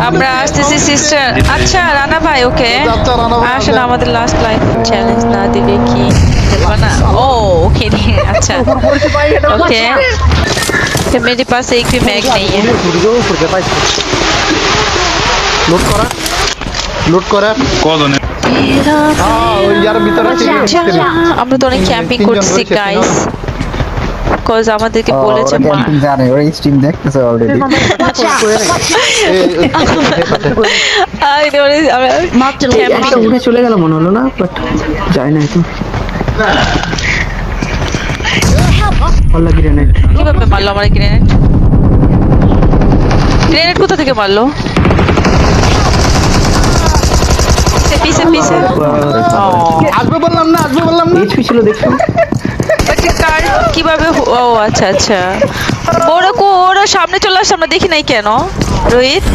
আমরা আসতেছি সিস্টার। আচ্ছা রানা ভাই, ওকে আসলে আমাদের লাস্ট লাইফ চ্যালেঞ্জ না দিলে কি খেলবা না? ও ওকে আচ্ছা ओके फिर मेरे पास एक भी मैग नहीं है। লুট করা কজনে ওই যার ভিতরে আমরা তো অনেক ক্যাম্পিং করছি গাইস, কজ আমাদেরকে বলেছে মা ক্যাম্পিং জানে, ওরা স্ট্রিম দেখতেছে অলরেডি। একটা উড়ে চলে গেল মনে হলো না, বাট যায় না তো। আল্লাহ গ্রেনেড কিভাবে মারলো আমার গ্রেনেড? গ্রেনেড কোথা থেকে মারলো? পিছে পিছে আসবে বললাম না এইচপি ছিল দেখছো? কার কিভাবে ও আচ্ছা আচ্ছা, ওরা সামনে চলে আসছে, আমরা দেখি নাই কেন রোহিত?